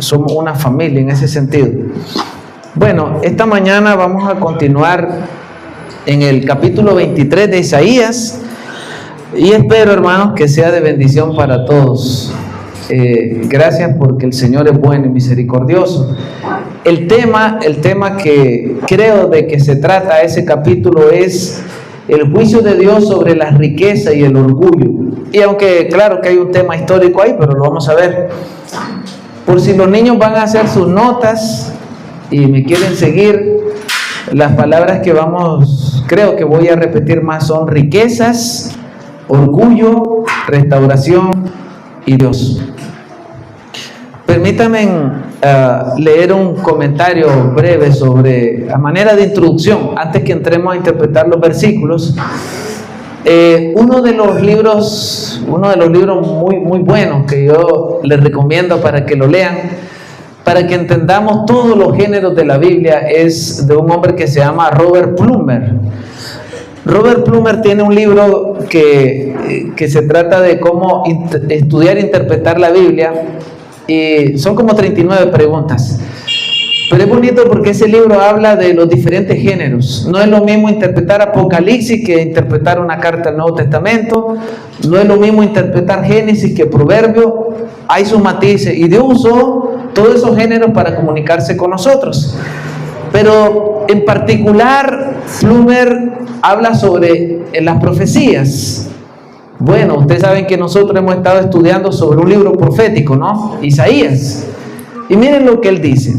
somos una familia en ese sentido. Bueno, esta mañana vamos a continuar en el capítulo 23 de Isaías y espero, hermanos, que sea de bendición para todos. Gracias porque el Señor es bueno y misericordioso. El tema que creo de que se trata ese capítulo es el juicio de Dios sobre la riqueza y el orgullo. Y aunque claro que hay un tema histórico ahí, pero lo vamos a ver. Por si los niños van a hacer sus notas y me quieren seguir, las palabras que creo que voy a repetir más son riquezas, orgullo, restauración y Dios. Permítanme leer un comentario breve a manera de introducción, antes que entremos a interpretar los versículos. Uno de los libros muy, muy buenos que yo les recomiendo para que lo lean, para que entendamos todos los géneros de la Biblia, es de un hombre que se llama Robert Plumer. Robert Plumer tiene un libro que se trata de cómo estudiar e interpretar la Biblia, y son como 39 preguntas. Pero es bonito porque ese libro habla de los diferentes géneros. No es lo mismo interpretar Apocalipsis que interpretar una carta del Nuevo Testamento. No es lo mismo interpretar Génesis que Proverbio. Hay sus matices. Y Dios usó todos esos géneros para comunicarse con nosotros. Pero en particular, Plumer habla sobre las profecías. Bueno, ustedes saben que nosotros hemos estado estudiando sobre un libro profético, ¿no? Isaías. Y miren lo que él dice.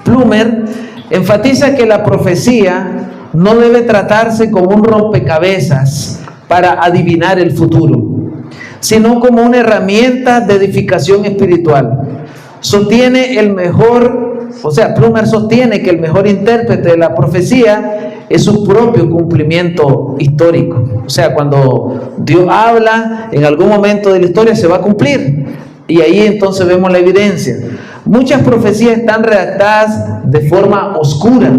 Plumer enfatiza que la profecía no debe tratarse como un rompecabezas para adivinar el futuro, sino como una herramienta de edificación espiritual. Plumer sostiene que el mejor intérprete de la profecía es su propio cumplimiento histórico. O sea, cuando Dios habla, en algún momento de la historia se va a cumplir. Y ahí entonces vemos la evidencia. Muchas profecías están redactadas de forma oscura,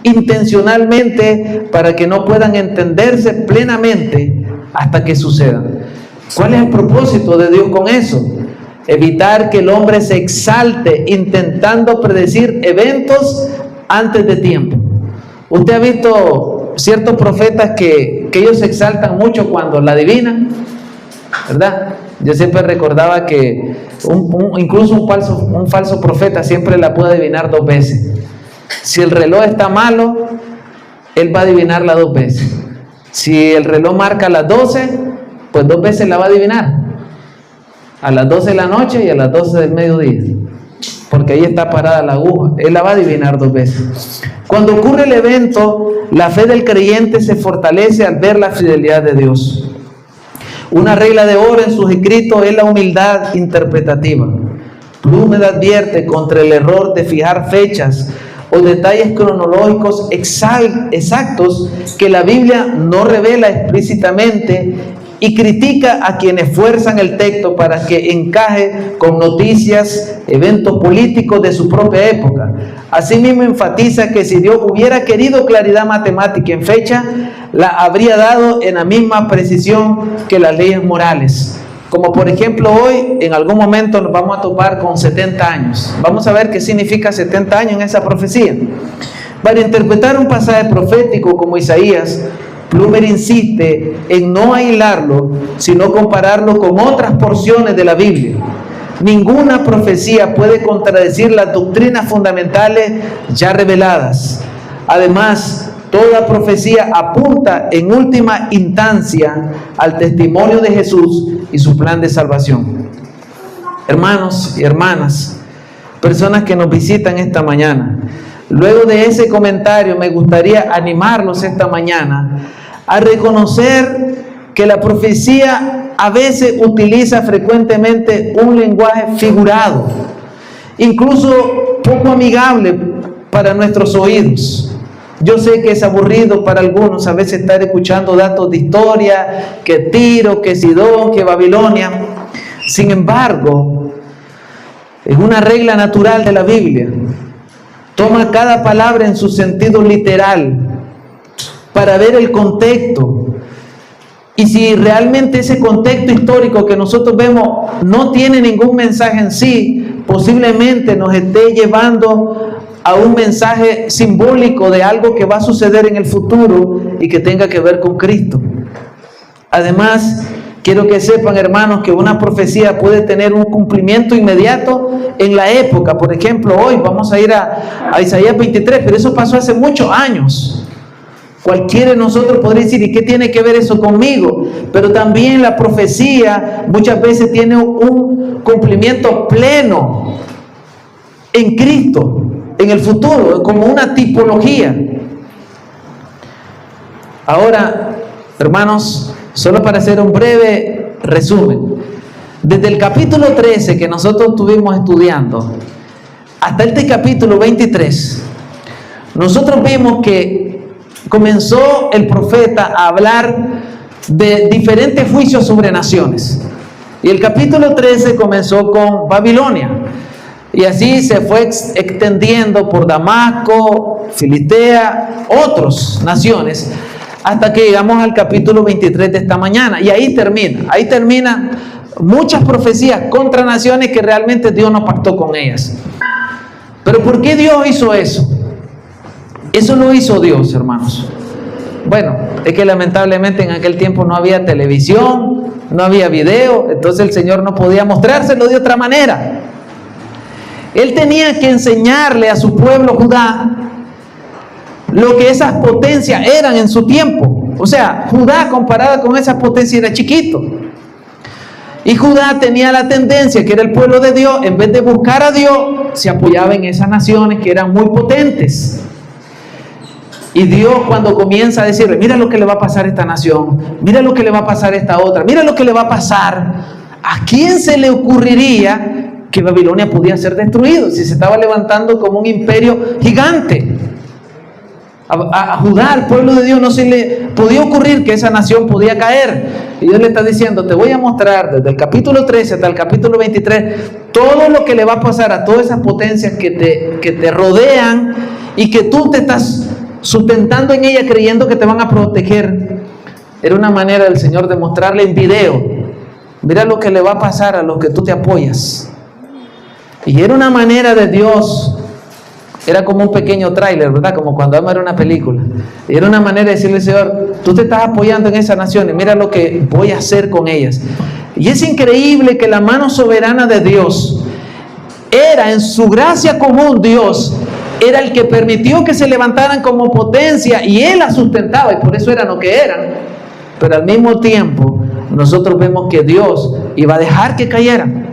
intencionalmente, para que no puedan entenderse plenamente hasta que sucedan. ¿Cuál es el propósito de Dios con eso? Evitar que el hombre se exalte intentando predecir eventos antes de tiempo. Usted ha visto ciertos profetas que ellos se exaltan mucho cuando la adivinan, ¿verdad? Yo siempre recordaba que incluso un falso profeta siempre la puede adivinar 2 veces. Si el reloj está malo, él va a adivinarla 2 veces. Si el reloj marca las 12, pues 2 veces la va a adivinar. A las 12 de la noche y a las 12 del mediodía. Porque ahí está parada la aguja. Él la va a adivinar 2 veces. Cuando ocurre el evento, la fe del creyente se fortalece al ver la fidelidad de Dios. Una regla de oro en sus escritos es la humildad interpretativa. Plumer advierte contra el error de fijar fechas o detalles cronológicos exactos que la Biblia no revela explícitamente, y critica a quienes fuerzan el texto para que encaje con noticias, eventos políticos de su propia época. Asimismo enfatiza que si Dios hubiera querido claridad matemática en fecha, la habría dado en la misma precisión que las leyes morales. Como por ejemplo hoy, en algún momento nos vamos a topar con 70 años. Vamos a ver qué significa 70 años en esa profecía. Para interpretar un pasaje profético como Isaías, Plumer insiste en no aislarlo, sino compararlo con otras porciones de la Biblia. Ninguna profecía puede contradecir las doctrinas fundamentales ya reveladas. Además, toda profecía apunta en última instancia al testimonio de Jesús y su plan de salvación. Hermanos y hermanas, personas que nos visitan esta mañana, luego de ese comentario me gustaría animarlos esta mañana a reconocer que la profecía a veces utiliza frecuentemente un lenguaje figurado, incluso poco amigable para nuestros oídos. Yo sé que es aburrido para algunos a veces estar escuchando datos de historia, que Tiro, que Sidón, que Babilonia. Sin embargo, es una regla natural de la Biblia. Toma cada palabra en su sentido literal para ver el contexto. Y si realmente ese contexto histórico que nosotros vemos no tiene ningún mensaje en sí, posiblemente nos esté llevando a un mensaje simbólico de algo que va a suceder en el futuro y que tenga que ver con Cristo. Además, quiero que sepan, hermanos, que una profecía puede tener un cumplimiento inmediato en la época. Por ejemplo, hoy vamos a ir a Isaías 23, pero eso pasó hace muchos años. Cualquiera de nosotros podría decir, ¿y qué tiene que ver eso conmigo? Pero también la profecía muchas veces tiene un cumplimiento pleno en Cristo, en el futuro, como una tipología. Ahora, hermanos, solo para hacer un breve resumen, desde el capítulo 13 que nosotros estuvimos estudiando hasta este capítulo 23, nosotros vimos que comenzó el profeta a hablar de diferentes juicios sobre naciones. Y el capítulo 13 comenzó con Babilonia. Y así se fue extendiendo por Damasco, Filistea, otras naciones, hasta que llegamos al capítulo 23 de esta mañana. Y ahí terminan muchas profecías contra naciones que realmente Dios no pactó con ellas. Pero ¿por qué Dios hizo eso? Eso lo hizo Dios, hermanos. Bueno, es que lamentablemente en aquel tiempo no había televisión, no había video, entonces el Señor no podía mostrárselo de otra manera. Él tenía que enseñarle a su pueblo Judá lo que esas potencias eran en su tiempo. O sea, Judá comparada con esas potencias era chiquito. Y Judá tenía la tendencia, que era el pueblo de Dios, en vez de buscar a Dios, se apoyaba en esas naciones que eran muy potentes. Y Dios, cuando comienza a decirle, mira lo que le va a pasar a esta nación, mira lo que le va a pasar a esta otra, mira lo que le va a pasar, ¿a quién se le ocurriría que Babilonia podía ser destruido si se estaba levantando como un imperio gigante? A Judá, al pueblo de Dios, no se le podía ocurrir que esa nación podía caer. Y Dios le está diciendo, te voy a mostrar desde el capítulo 13 hasta el capítulo 23 todo lo que le va a pasar a todas esas potencias que te rodean y que tú te estás sustentando en ella creyendo que te van a proteger. Era una manera del Señor de mostrarle en video, mira lo que le va a pasar a los que tú te apoyas. Y era una manera de Dios, era como un pequeño tráiler, ¿verdad? Como cuando vamos a ver una película. Y era una manera de decirle, Señor, tú te estás apoyando en esas naciones, mira lo que voy a hacer con ellas. Y es increíble que la mano soberana de Dios era, en su gracia común, Dios era el que permitió que se levantaran como potencia y Él la sustentaba, y por eso eran lo que eran. Pero al mismo tiempo nosotros vemos que Dios iba a dejar que cayeran.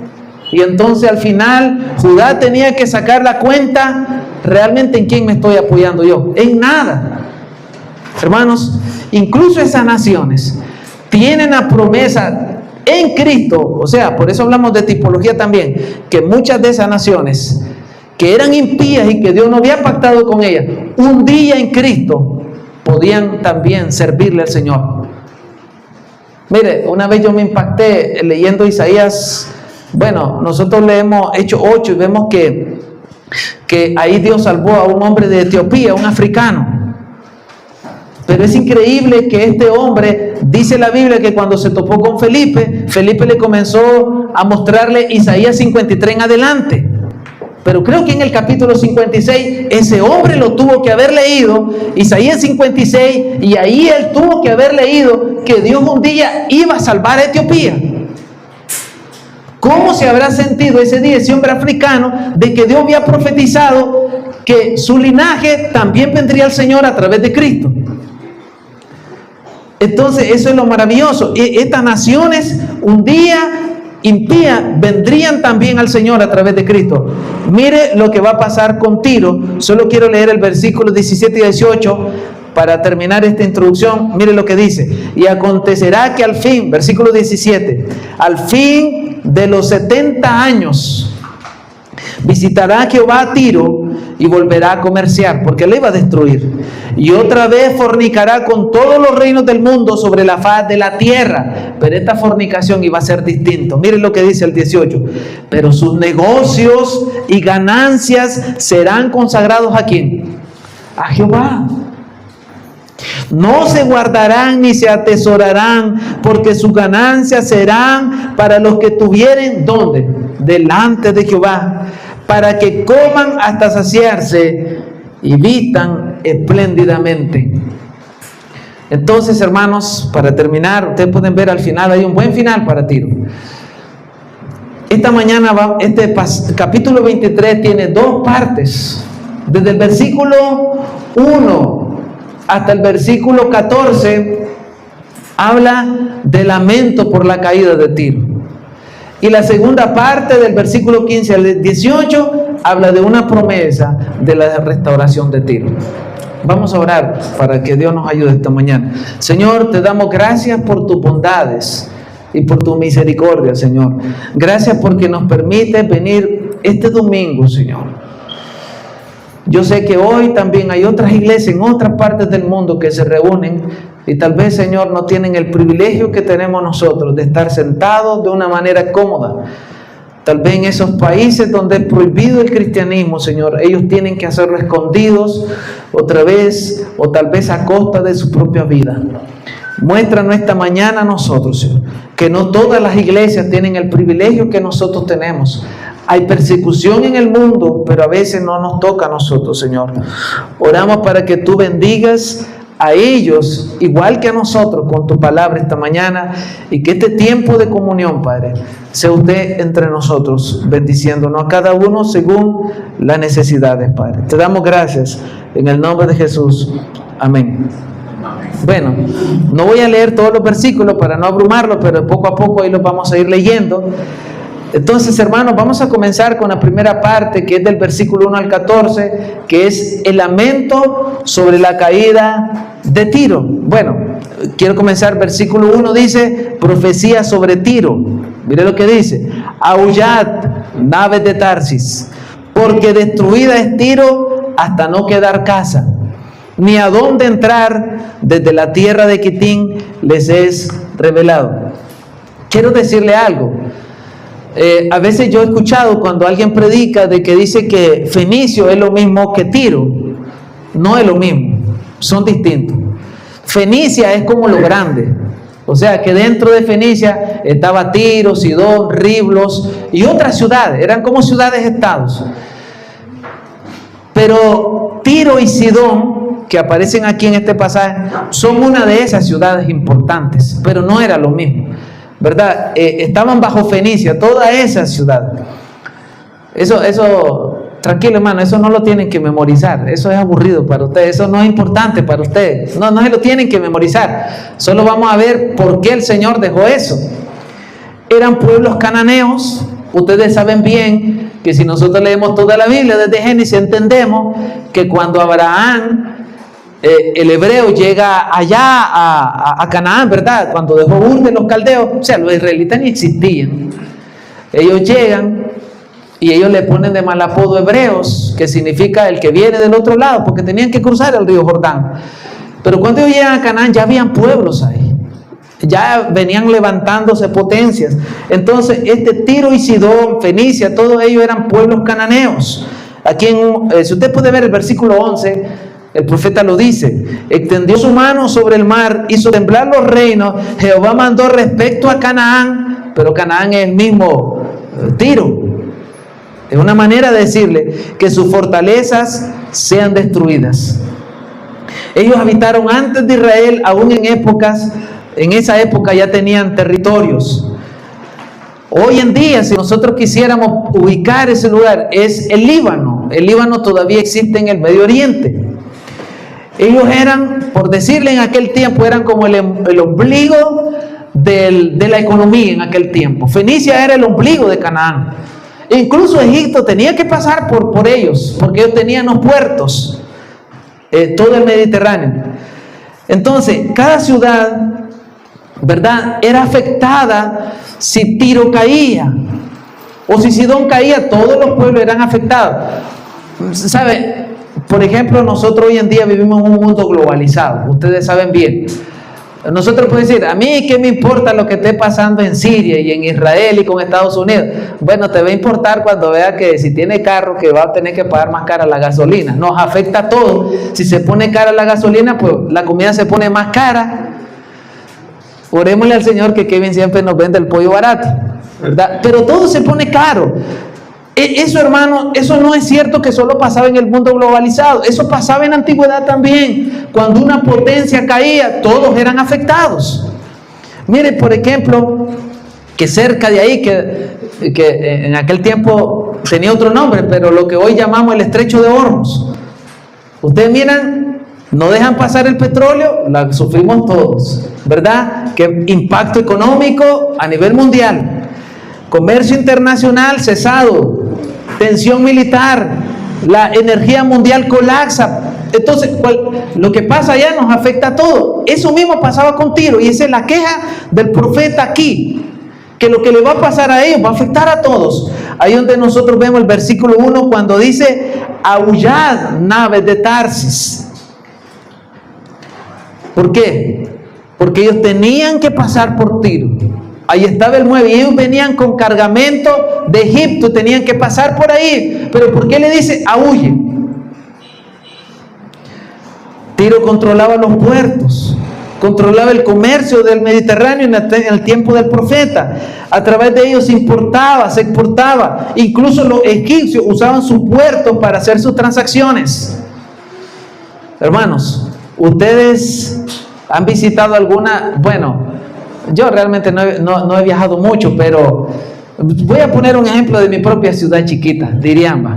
Y entonces al final Judá tenía que sacar la cuenta, realmente en quién me estoy apoyando yo, en nada. Hermanos, incluso esas naciones tienen la promesa en Cristo. O sea, por eso hablamos de tipología también, que muchas de esas naciones que eran impías y que Dios no había pactado con ellas, un día en Cristo podían también servirle al Señor. Mire, una vez yo me impacté leyendo Isaías. Bueno, nosotros leemos Hechos 8 y vemos que ahí Dios salvó a un hombre de Etiopía, un africano. Pero es increíble que este hombre, dice la Biblia, que cuando se topó con Felipe, Felipe le comenzó a mostrarle Isaías 53 en adelante. Pero creo que en el capítulo 56 ese hombre lo tuvo que haber leído, Isaías 56, y ahí él tuvo que haber leído que Dios un día iba a salvar a Etiopía. ¿Cómo se habrá sentido ese día ese hombre africano de que Dios había profetizado que su linaje también vendría al Señor a través de Cristo? Entonces eso es lo maravilloso. Estas naciones un día impías vendrían también al Señor a través de Cristo. Mire lo que va a pasar con Tiro. Solo quiero leer el versículo 17 y 18 para terminar esta introducción. Mire lo que dice: y acontecerá que al fin, versículo 17, al fin de los 70 años visitará Jehová a Tiro y volverá a comerciar, porque le iba a destruir, y otra vez fornicará con todos los reinos del mundo sobre la faz de la tierra. Pero esta fornicación iba a ser distinto. Miren lo que dice el 18: pero sus negocios y ganancias serán consagrados ¿a quién? A Jehová. No se guardarán ni se atesorarán, porque sus ganancias serán para los que tuvieren, ¿dónde? delante de Jehová, para que coman hasta saciarse y vistan espléndidamente. Entonces, hermanos, para terminar, ustedes pueden ver al final, hay un buen final para Tiro. Esta mañana, capítulo 23 tiene dos partes. Desde el versículo 1 hasta el versículo 14, habla de lamento por la caída de Tiro. Y la segunda parte, del versículo 15 al 18, habla de una promesa de la restauración de Tiro. Vamos a orar para que Dios nos ayude esta mañana. Señor, te damos gracias por tus bondades y por tu misericordia, Señor. Gracias porque nos permite venir este domingo, Señor. Yo sé que hoy también hay otras iglesias en otras partes del mundo que se reúnen y tal vez, Señor, no tienen el privilegio que tenemos nosotros de estar sentados de una manera cómoda. Tal vez en esos países donde es prohibido el cristianismo, Señor, ellos tienen que hacerlo escondidos otra vez o tal vez a costa de su propia vida. Muéstranos esta mañana a nosotros, Señor, que no todas las iglesias tienen el privilegio que nosotros tenemos. Hay persecución en el mundo, pero a veces no nos toca a nosotros, Señor. Oramos para que tú bendigas a ellos, igual que a nosotros, con tu palabra esta mañana, y que este tiempo de comunión, Padre, sea usted entre nosotros, bendiciéndonos a cada uno según las necesidades, Padre. Te damos gracias en el nombre de Jesús. Amén. Bueno, no voy a leer todos los versículos para no abrumarlos, pero poco a poco ahí los vamos a ir leyendo. Entonces, hermanos, vamos a comenzar con la primera parte, que es del versículo 1 al 14, que es el lamento sobre la caída de Tiro. Bueno, quiero comenzar, versículo 1 dice, profecía sobre Tiro. Mire lo que dice: aullad, naves de Tarsis, porque destruida es Tiro hasta no quedar casa, ni a dónde entrar, desde la tierra de Quitín les es revelado. Quiero decirle algo. A veces yo he escuchado cuando alguien predica de que dice que Fenicio es lo mismo que Tiro. No es lo mismo, son distintos. Fenicia es como lo grande, o sea que dentro de Fenicia estaba Tiro, Sidón, Riblos y otras ciudades, eran como ciudades-estados. Pero Tiro y Sidón, que aparecen aquí en este pasaje, son una de esas ciudades importantes, pero no era lo mismo, ¿verdad? Estaban bajo Fenicia, toda esa ciudad. Eso, tranquilo, hermano, eso no lo tienen que memorizar, eso es aburrido para ustedes, eso no es importante para ustedes, no se lo tienen que memorizar, solo vamos a ver por qué el Señor dejó eso. Eran pueblos cananeos. Ustedes saben bien que si nosotros leemos toda la Biblia desde Génesis, entendemos que cuando Abraham, el hebreo, llega allá a Canaán, ¿verdad? Cuando dejó Ur de los caldeos, o sea, los israelitas ni existían. Ellos llegan y ellos le ponen de mal apodo hebreos, que significa el que viene del otro lado, porque tenían que cruzar el río Jordán. Pero cuando ellos llegan a Canaán ya habían pueblos ahí, ya venían levantándose potencias. Entonces Tiro y Sidón, Fenicia, todos ellos eran pueblos cananeos. Aquí si usted puede ver el versículo 11, el profeta lo dice: extendió su mano sobre el mar, hizo temblar los reinos. Jehová mandó respecto a Canaán, pero Canaán es el mismo Tiro. Es una manera de decirle que sus fortalezas sean destruidas. Ellos habitaron antes de Israel, aún en esa época ya tenían territorios. Hoy en día, si nosotros quisiéramos ubicar ese lugar, es el Líbano. El Líbano todavía existe en el Medio Oriente. Ellos eran, por decirle en aquel tiempo, eran como el ombligo de la economía en aquel tiempo. Fenicia era el ombligo de Canaán. E incluso Egipto tenía que pasar por ellos, porque ellos tenían los puertos, todo el Mediterráneo. Entonces, cada ciudad, ¿verdad?, era afectada si Tiro caía, o si Sidón caía, todos los pueblos eran afectados. ¿Sabe? Por ejemplo, nosotros hoy en día vivimos en un mundo globalizado, ustedes saben bien. Nosotros podemos decir: a mí qué me importa lo que esté pasando en Siria y en Israel y con Estados Unidos. Bueno, te va a importar cuando vea que si tiene carro, que va a tener que pagar más cara la gasolina. Nos afecta a todos. Si se pone cara la gasolina, pues la comida se pone más cara. Orémosle al Señor que Kevin siempre nos vende el pollo barato. ¿verdad? Pero todo se pone caro. Eso, hermano, eso no es cierto que solo pasaba en el mundo globalizado. Eso pasaba en la antigüedad también. Cuando una potencia caía, todos eran afectados. Mire, por ejemplo, que cerca de ahí, que en aquel tiempo tenía otro nombre, pero lo que hoy llamamos el Estrecho de Hormuz. Ustedes miran, no dejan pasar el petróleo, la sufrimos todos, ¿verdad? Que impacto económico a nivel mundial. Comercio internacional cesado, tensión militar, la energía mundial colapsa. Entonces, lo que pasa allá nos afecta a todos. Eso mismo pasaba con Tiro, y esa es la queja del profeta aquí, que lo que le va a pasar a ellos va a afectar a todos. Ahí donde nosotros vemos el versículo 1 cuando dice: aullad, naves de Tarsis. ¿Por qué? Porque ellos tenían que pasar por Tiro. Ahí estaba el muelle y ellos venían con cargamento de Egipto, tenían que pasar por ahí. Pero ¿por qué le dice aúlle? Tiro controlaba los puertos, controlaba el comercio del Mediterráneo en el tiempo del profeta. A través de ellos se importaba, se exportaba. Incluso los egipcios usaban sus puertos para hacer sus transacciones. Hermanos, ustedes han visitado alguna, bueno, yo realmente no he viajado mucho, pero voy a poner un ejemplo de mi propia ciudad chiquita, Diriamba.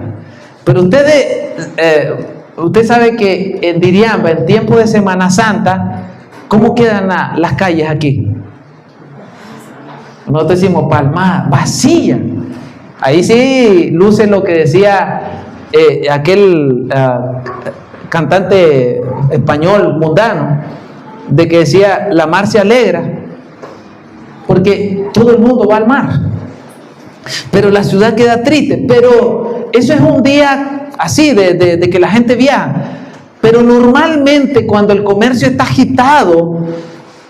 Pero usted sabe que en Diriamba, en tiempo de Semana Santa, ¿cómo quedan las calles aquí? Nosotros decimos palmada, vacía. Ahí sí luce lo que decía aquel cantante español mundano, de que decía: la mar se alegra, porque todo el mundo va al mar, pero la ciudad queda triste. Pero eso es un día así de que la gente viaja. Pero normalmente cuando el comercio está agitado,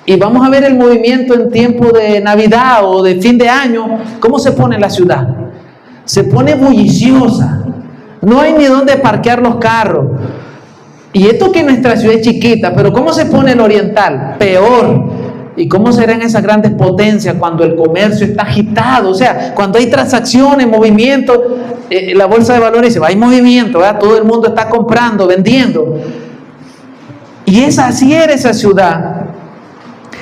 y vamos a ver el movimiento en tiempo de Navidad o de fin de año, ¿cómo se pone la ciudad? Se pone bulliciosa, no hay ni dónde parquear los carros. Y esto que nuestra ciudad es chiquita, pero ¿cómo se pone el oriental? Peor. ¿Y cómo serán esas grandes potencias cuando el comercio está agitado? O sea, cuando hay transacciones, movimientos, la bolsa de valores dice: hay movimiento, ¿verdad? Todo el mundo está comprando, vendiendo. Y así era esa ciudad.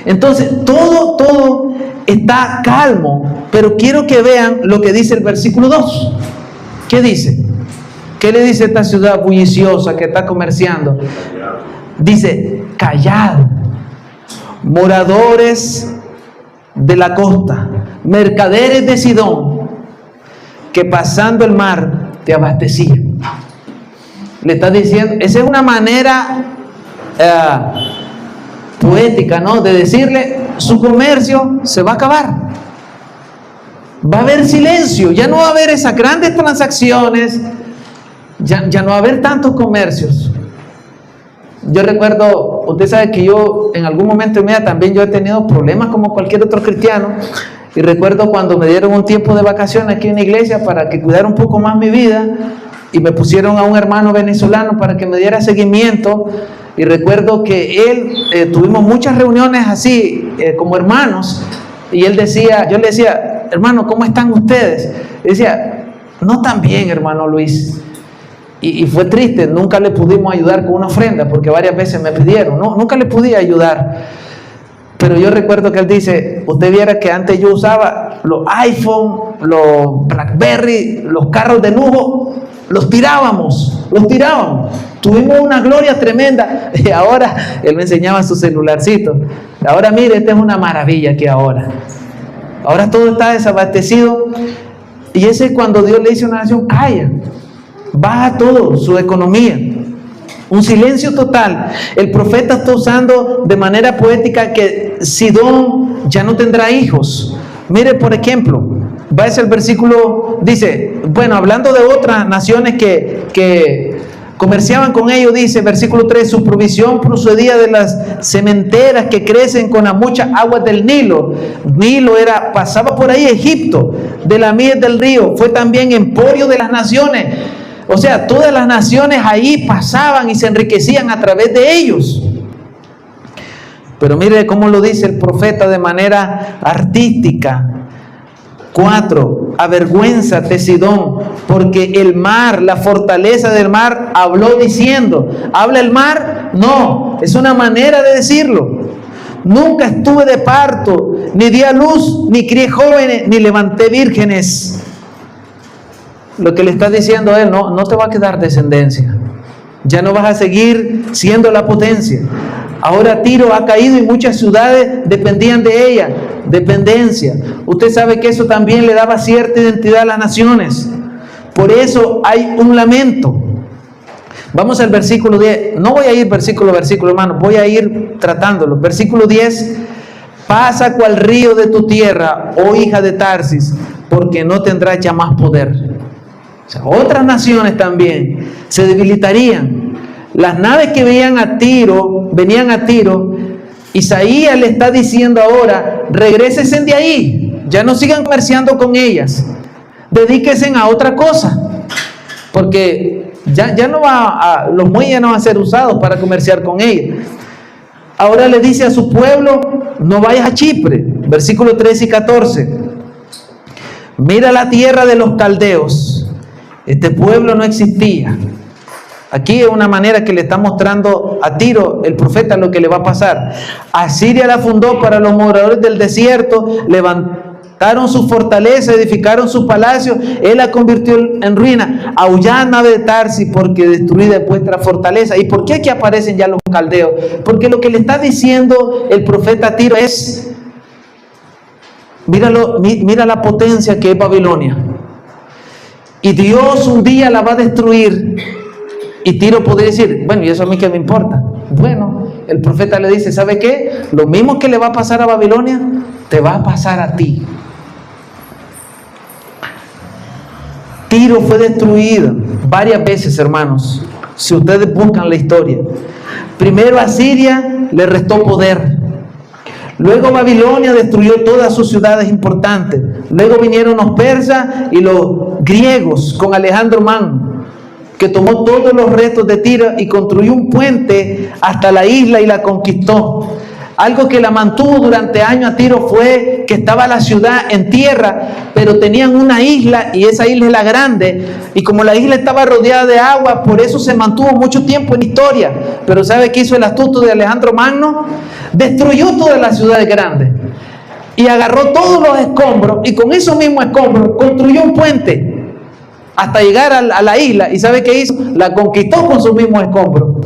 Entonces, todo está calmo. Pero quiero que vean lo que dice el versículo 2. ¿Qué dice? ¿Qué le dice esta ciudad bulliciosa que está comerciando? Dice: callad, moradores de la costa, mercaderes de Sidón, que pasando el mar te abastecían. Le está diciendo, esa es una manera poética, ¿no?, de decirle: su comercio se va a acabar, va a haber silencio, ya no va a haber esas grandes transacciones, ya no va a haber tantos comercios. Yo recuerdo, usted sabe que yo en algún momento de mi vida también yo he tenido problemas como cualquier otro cristiano, y recuerdo cuando me dieron un tiempo de vacaciones aquí en la iglesia para que cuidara un poco más mi vida, y me pusieron a un hermano venezolano para que me diera seguimiento. Y recuerdo que él, tuvimos muchas reuniones así como hermanos, y él decía, yo le decía: hermano, ¿cómo están ustedes? Y decía: no tan bien, hermano Luis. Y fue triste, nunca le pudimos ayudar con una ofrenda, porque varias veces me pidieron, nunca le pude ayudar. Pero yo recuerdo que él dice: usted viera que antes yo usaba los iPhone, los BlackBerry, los carros de lujo, los tirábamos. Tuvimos una gloria tremenda. Y ahora, él me enseñaba su celularcito. Ahora mire, esta es una maravilla aquí ahora. Ahora todo está desabastecido. Y ese es cuando Dios le dice a una nación: calla, baja todo, su economía. Un silencio total. El profeta está usando de manera poética que Sidón ya no tendrá hijos. Mire, por ejemplo, va a ser el versículo, dice, bueno, hablando de otras naciones que comerciaban con ellos, dice, versículo 3, su provisión procedía de las sementeras que crecen con las muchas aguas del Nilo. Nilo pasaba por ahí Egipto, de la miel del río, fue también emporio de las naciones. O sea, todas las naciones ahí pasaban y se enriquecían a través de ellos. Pero mire cómo lo dice el profeta de manera artística. 4, avergüénzate, Sidón, porque el mar, la fortaleza del mar, habló diciendo. ¿Habla el mar? No, es una manera de decirlo. Nunca estuve de parto, ni di a luz, ni crié jóvenes, ni levanté vírgenes. Lo que le está diciendo a él, no te va a quedar descendencia. Ya no vas a seguir siendo la potencia. Ahora Tiro ha caído y muchas ciudades dependían de ella. Dependencia. Usted sabe que eso también le daba cierta identidad a las naciones. Por eso hay un lamento. Vamos al versículo 10. No voy a ir versículo a versículo, hermano. Voy a ir tratándolo. Versículo 10. Pasa cual río de tu tierra, oh hija de Tarsis, porque no tendrás ya más poder. O sea, otras naciones también se debilitarían. Las naves que venían a Tiro, Isaías le está diciendo ahora, regrésense de ahí, ya no sigan comerciando con ellas, dedíquense a otra cosa, porque ya no los muelles no van a ser usados para comerciar con ellas. Ahora le dice a su pueblo, no vayas a Chipre, versículos 13 y 14, mira la tierra de los caldeos, este pueblo no existía. Aquí es una manera que le está mostrando a Tiro, el profeta, lo que le va a pasar. Asiria la fundó para los moradores del desierto, levantaron su fortaleza, edificaron sus palacios, él la convirtió en ruina. Aullad, nave de Tarsis, porque destruida es vuestra fortaleza. ¿Y por qué aquí aparecen ya los caldeos? Porque lo que le está diciendo el profeta a Tiro es, mira la potencia que es Babilonia. Y Dios un día la va a destruir. Y Tiro podría decir, bueno, ¿y eso a mí qué me importa? Bueno, el profeta le dice, ¿sabe qué? Lo mismo que le va a pasar a Babilonia, te va a pasar a ti. Tiro fue destruida varias veces, hermanos, si ustedes buscan la historia. Primero Asiria le restó poder. Luego Babilonia destruyó todas sus ciudades importantes. Luego vinieron los persas y los griegos con Alejandro Magno, que tomó todos los restos de Tiro y construyó un puente hasta la isla y la conquistó. Algo que la mantuvo durante años a Tiro fue que estaba la ciudad en tierra, pero tenían una isla y esa isla es la grande. Y como la isla estaba rodeada de agua, por eso se mantuvo mucho tiempo en historia. Pero ¿sabe qué hizo el astuto de Alejandro Magno? Destruyó todas las ciudades grandes y agarró todos los escombros y con esos mismos escombros construyó un puente hasta llegar a la isla. ¿Y sabe qué hizo? La conquistó con sus mismos escombros.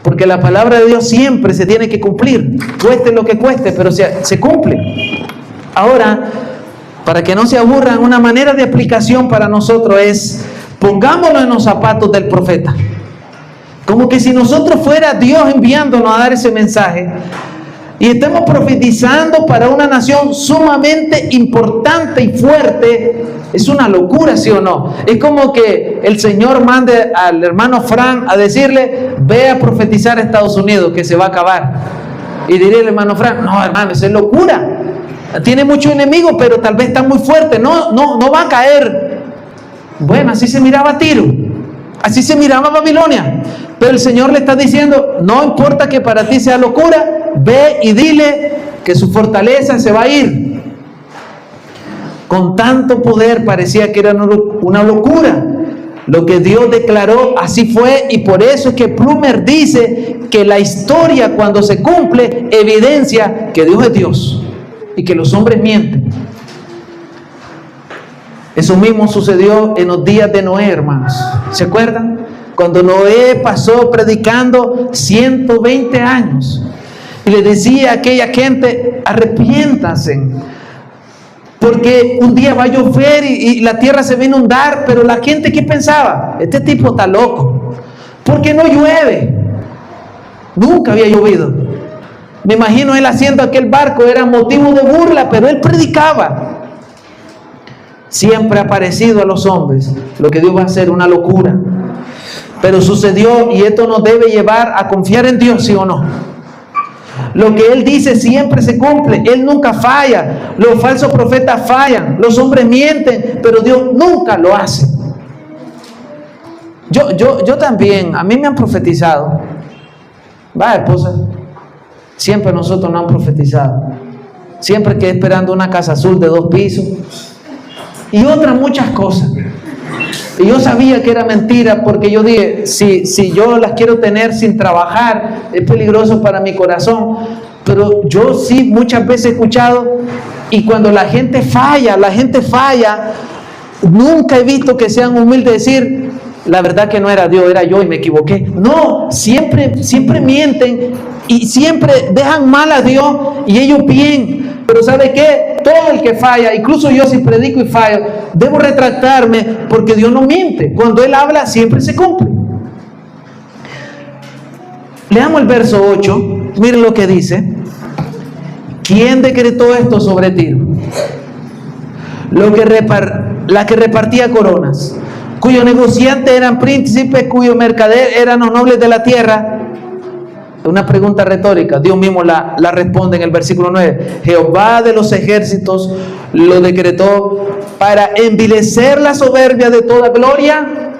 Porque la palabra de Dios siempre se tiene que cumplir, cueste lo que cueste, pero se cumple. Ahora, para que no se aburran, una manera de aplicación para nosotros es, pongámonos en los zapatos del profeta. Como que si nosotros fuera Dios enviándonos a dar ese mensaje y estemos profetizando para una nación sumamente importante y fuerte. Es una locura, ¿sí o no? Es como que el Señor mande al hermano Frank a decirle, ve a profetizar a Estados Unidos que se va a acabar. Y diría el hermano Frank, no hermano, eso es locura. Tiene muchos enemigos, pero tal vez está muy fuerte. No va a caer. Bueno, así se miraba Tiro. Así se miraba Babilonia. Pero el Señor le está diciendo, no importa que para ti sea locura, ve y dile que su fortaleza se va a ir. Con tanto poder parecía que era una locura. Lo que Dios declaró, así fue, y por eso es que Plumer dice que la historia, cuando se cumple, evidencia que Dios es Dios y que los hombres mienten. Eso mismo sucedió en los días de Noé, hermanos. ¿Se acuerdan? Cuando Noé pasó predicando 120 años y le decía a aquella gente, arrepiéntanse, porque un día va a llover y la tierra se va a inundar. Pero la gente, ¿qué pensaba? Este tipo está loco, porque no llueve. Nunca había llovido. Me imagino él haciendo aquel barco, era motivo de burla, pero él predicaba. Siempre ha parecido a los hombres lo que Dios va a hacer, una locura. Pero sucedió, y esto nos debe llevar a confiar en Dios, ¿sí o no? Lo que Él dice siempre se cumple. Él nunca falla. Los falsos profetas fallan, los hombres mienten, pero Dios nunca lo hace. Yo también, a mí me han profetizado. Va, esposa, siempre nosotros nos han profetizado. Siempre que esperando una casa azul de 2 pisos, y otras muchas cosas. Y yo sabía que era mentira, porque yo dije, si yo las quiero tener sin trabajar, es peligroso para mi corazón. Pero yo sí muchas veces he escuchado, y cuando la gente falla, nunca he visto que sean humildes decir, la verdad que no era Dios, era yo y me equivoqué. No, siempre mienten y siempre dejan mal a Dios y ellos bien. Pero ¿sabe qué? Todo el que falla, incluso yo si predico y fallo, debo retractarme, porque Dios no miente. Cuando Él habla siempre se cumple. Leamos el verso 8. Miren lo que dice. ¿Quién decretó esto sobre Tiro? La que repartía coronas, cuyos negociantes eran príncipes, cuyos mercaderes eran los nobles de la tierra. Una pregunta retórica. Dios mismo la responde en el versículo 9. Jehová de los ejércitos lo decretó para envilecer la soberbia de toda gloria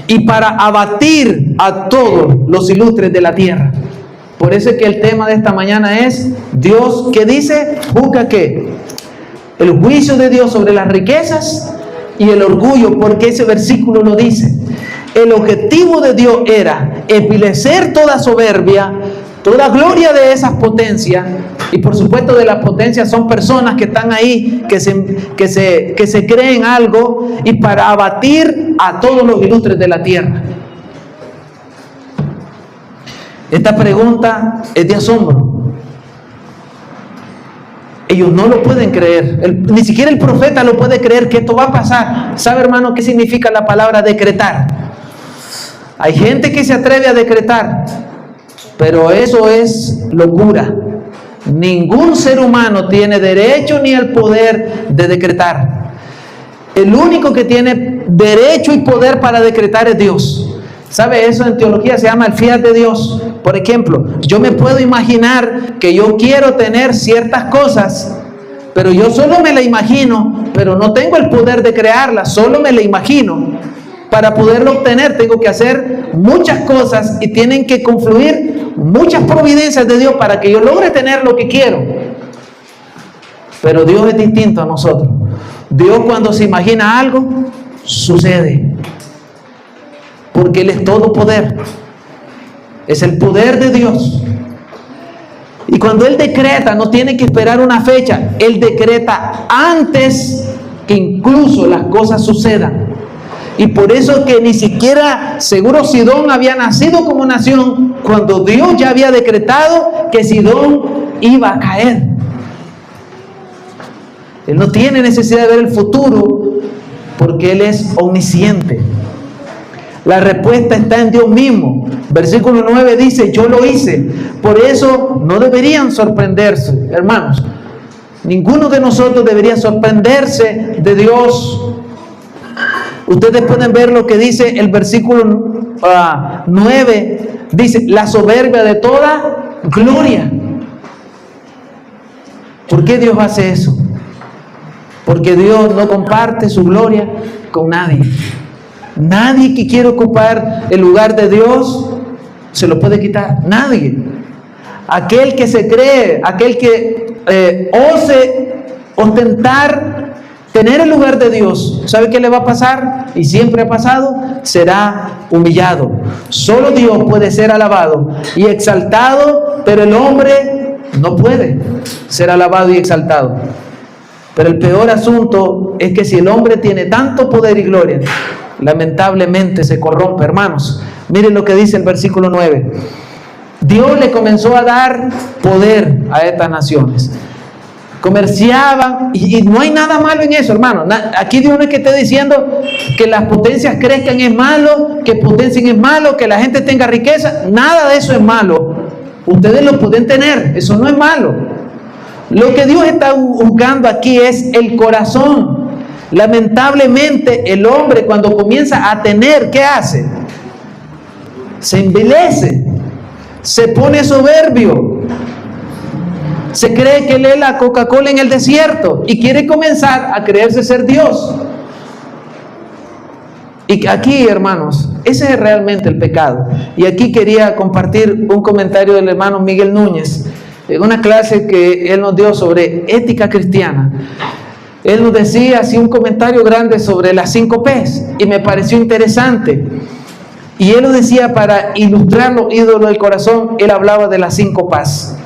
y para abatir a todos los ilustres de la tierra. Por eso es que el tema de esta mañana es Dios, ¿qué dice? Busca ¿qué? El juicio de Dios sobre las riquezas y el orgullo, porque ese versículo lo dice. El objetivo de Dios era envilecer toda soberbia, toda gloria de esas potencias, y por supuesto de las potencias son personas que están ahí, que se creen algo, y para abatir a todos los ilustres de la tierra. Esta pregunta es de asombro. Ellos no lo pueden creer, ni siquiera el profeta lo puede creer que esto va a pasar. ¿Sabe, hermano, qué significa la palabra decretar? Hay gente que se atreve a decretar, pero eso es locura. Ningún ser humano tiene derecho ni el poder de decretar. El único que tiene derecho y poder para decretar es Dios. ¿Sabe? Eso en teología se llama el fiat de Dios. Por ejemplo, yo me puedo imaginar que yo quiero tener ciertas cosas, pero yo solo me la imagino, pero no tengo el poder de crearlas, solo me la imagino. Para poderlo obtener tengo que hacer muchas cosas y tienen que confluir muchas providencias de Dios para que yo logre tener lo que quiero. Pero Dios es distinto a nosotros. Dios, cuando se imagina algo, sucede. Porque Él es todo poder. Es el poder de Dios. Y cuando Él decreta, no tiene que esperar una fecha. Él decreta antes que incluso las cosas sucedan. Y por eso que ni siquiera seguro Sidón había nacido como nación, cuando Dios ya había decretado que Sidón iba a caer. Él no tiene necesidad de ver el futuro, porque Él es omnisciente. La respuesta está en Dios mismo. Versículo 9 dice, yo lo hice. Por eso no deberían sorprenderse, hermanos. Ninguno de nosotros debería sorprenderse de Dios. Ustedes pueden ver lo que dice el versículo 9. Dice, la soberbia de toda gloria. ¿Por qué Dios hace eso? Porque Dios no comparte su gloria con nadie. Nadie que quiera ocupar el lugar de Dios se lo puede quitar. Nadie. Aquel que se cree, aquel que ose ostentar tener el lugar de Dios, ¿sabe qué le va a pasar? Y siempre ha pasado, será humillado. Solo Dios puede ser alabado y exaltado, pero el hombre no puede ser alabado y exaltado. Pero el peor asunto es que si el hombre tiene tanto poder y gloria, lamentablemente se corrompe, hermanos. Miren lo que dice el versículo 9. Dios le comenzó a dar poder a estas naciones. Comerciaban, y no hay nada malo en eso, hermano. Aquí Dios no es que esté diciendo que las potencias crezcan es malo, que potencien es malo, que la gente tenga riqueza. Nada de eso es malo. Ustedes lo pueden tener, eso no es malo. Lo que Dios está juzgando aquí es el corazón. Lamentablemente el hombre, cuando comienza a tener, ¿qué hace? Se envilece, se pone soberbio, se cree que lee la Coca-Cola en el desierto y quiere comenzar a creerse ser Dios. Y aquí, hermanos, ese es realmente el pecado. Y aquí quería compartir un comentario del hermano Miguel Núñez en una clase que él nos dio sobre ética cristiana. él nos decía así un comentario grande sobre las 5 P's y me pareció interesante. Y él lo decía para ilustrar los ídolos del corazón. Él hablaba de las 5 P's,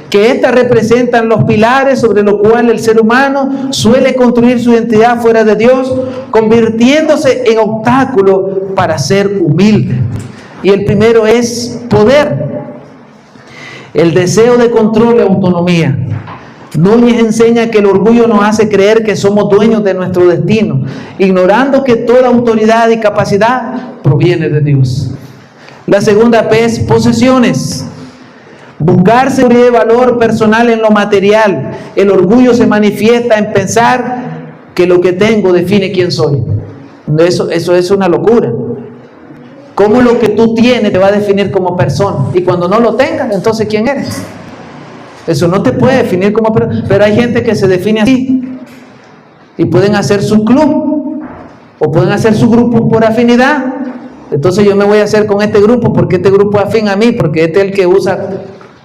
que estas representan los pilares sobre los cuales el ser humano suele construir su identidad fuera de Dios, convirtiéndose en obstáculo para ser humilde. Y el primero es poder, el deseo de control y autonomía. Núñez enseña que el orgullo nos hace creer que somos dueños de nuestro destino, ignorando que toda autoridad y capacidad proviene de Dios. La segunda P es posesiones. Buscar seguridad y valor personal en lo material. El orgullo se manifiesta en pensar que lo que tengo define quién soy. Eso es una locura. ¿Cómo lo que tú tienes te va a definir como persona? Y cuando no lo tengas, entonces ¿quién eres? Eso no te puede definir como persona. Pero hay gente que se define así. Y pueden hacer su club. O pueden hacer su grupo por afinidad. Entonces yo me voy a hacer con este grupo porque este grupo es afín a mí. Porque este es el que usa